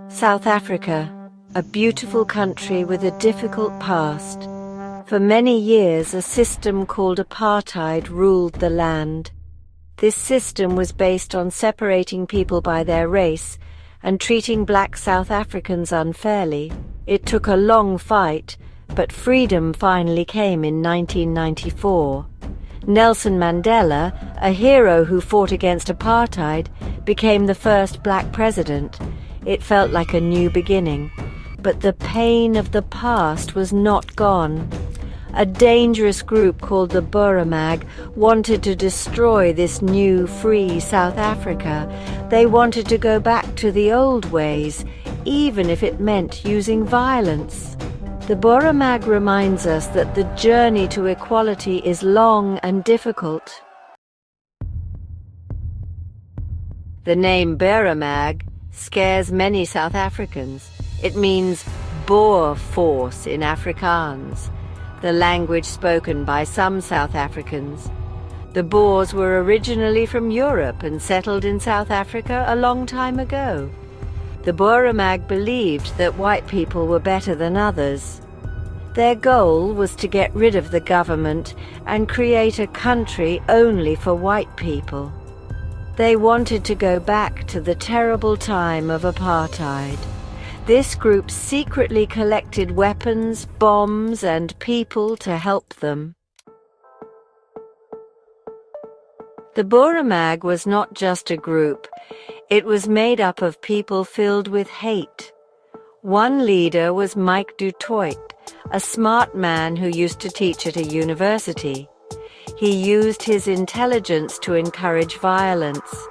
South Africa, a beautiful country with a difficult past. For many years, a system called apartheid ruled the land. This system was based on separating people by their race and treating black South Africans unfairly. It took a long fight, but freedom finally came in 1994. Nelson Mandela, a hero who fought against apartheid, became the first black president. It felt like a new beginning, but the pain of the past was not gone. A dangerous group called the Boer wanted to destroy this new, free South Africa. They wanted to go back to the old ways, even if it meant using violence. The Boer reminds us that the journey to equality is long and difficult. The name Boer scares many South Africans. It means Boer force in Afrikaans, the language spoken by some South Africans. The Boers were originally from Europe and settled in South Africa a long time ago. The Boer believed that white people were better than others. Their goal was to get rid of the government and create a country only for white people. They wanted to go back to the terrible time of apartheid. This group secretly collected weapons, bombs, and people to help them. The Boer was not just a group. It was made up of people filled with hate. One leader was Mike du Toit, a smart man who used to teach at a university. He used his intelligence to encourage violence.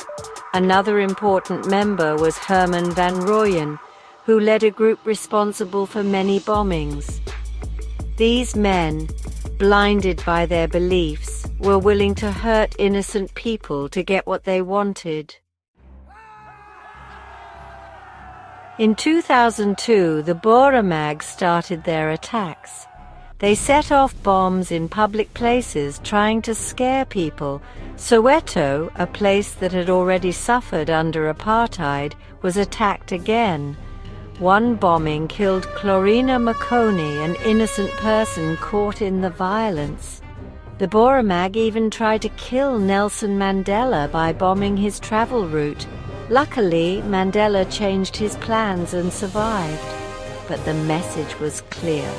Another important member was Herman van Rooyen, who led a group responsible for many bombings. These men, blinded by their beliefs, were willing to hurt innocent people to get what they wanted. In 2002, the Boer started their attacks. They set off bombs in public places trying to scare people. Soweto, a place that had already suffered under apartheid, was attacked again. One bombing killed Chlorina Makoni, an innocent person caught in the violence. The Boer even tried to kill Nelson Mandela by bombing his travel route. Luckily, Mandela changed his plans and survived. But the message was clear.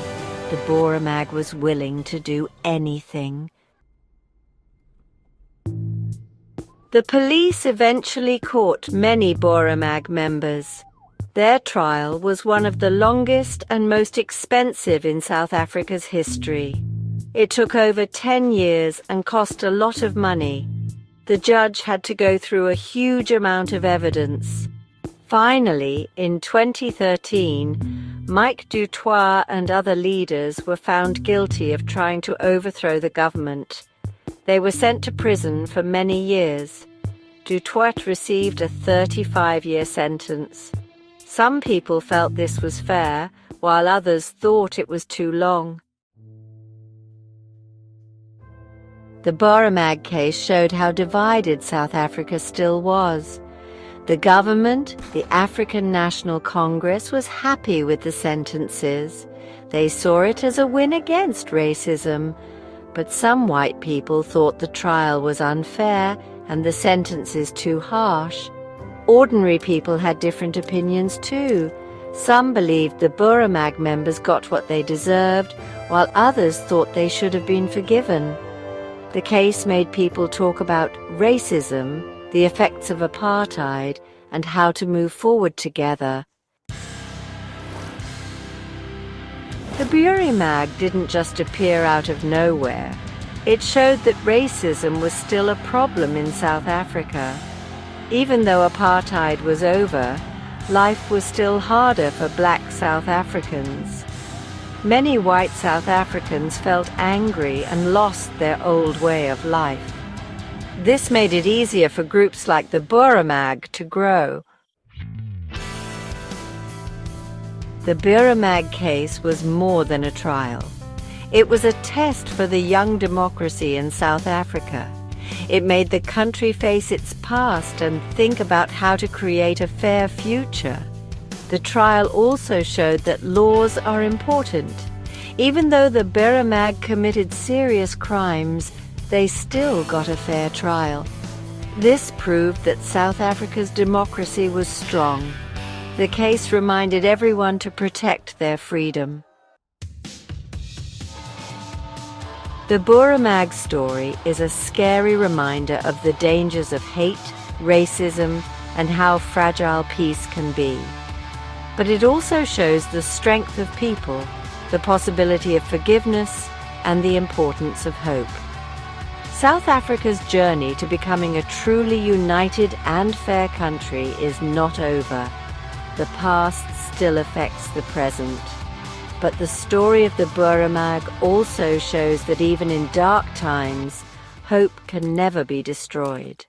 The Boer was willing to do anything. The police eventually caught many Boer members. Their trial was one of the longest and most expensive in South Africa's history. It took over 10 years and cost a lot of money. The judge had to go through a huge amount of evidence. Finally, in 2013, Mike du Toit and other leaders were found guilty of trying to overthrow the government. They were sent to prison for many years. Du Toit received a 35-year sentence. Some people felt this was fair, while others thought it was too long. The Boer case showed how divided South Africa still was. The government, the African National Congress, was happy with the sentences. They saw it as a win against racism. But some white people thought the trial was unfair and the sentences too harsh. Ordinary people had different opinions too. Some believed the Boer members got what they deserved, while others thought they should have been forgiven. The case made people talk about racism, the effects of apartheid, and how to move forward together. The Boer didn't just appear out of nowhere. It showed that racism was still a problem in South Africa. Even though apartheid was over, life was still harder for black South Africans. Many white South Africans felt angry and lost their old way of life. This made it easier for groups like the Boer to grow. The Boer case was more than a trial. It was a test for the young democracy in South Africa. It made the country face its past and think about how to create a fair future. The trial also showed that laws are important. Even though the Beramag committed serious crimes, they still got a fair trial. This proved that South Africa's democracy was strong. The case reminded everyone to protect their freedom. The Beramag story is a scary reminder of the dangers of hate, racism, and how fragile peace can be. But it also shows the strength of people, the possibility of forgiveness, and the importance of hope. South Africa's journey to becoming a truly united and fair country is not over. The past still affects the present. But the story of the Beramag also shows that even in dark times, hope can never be destroyed.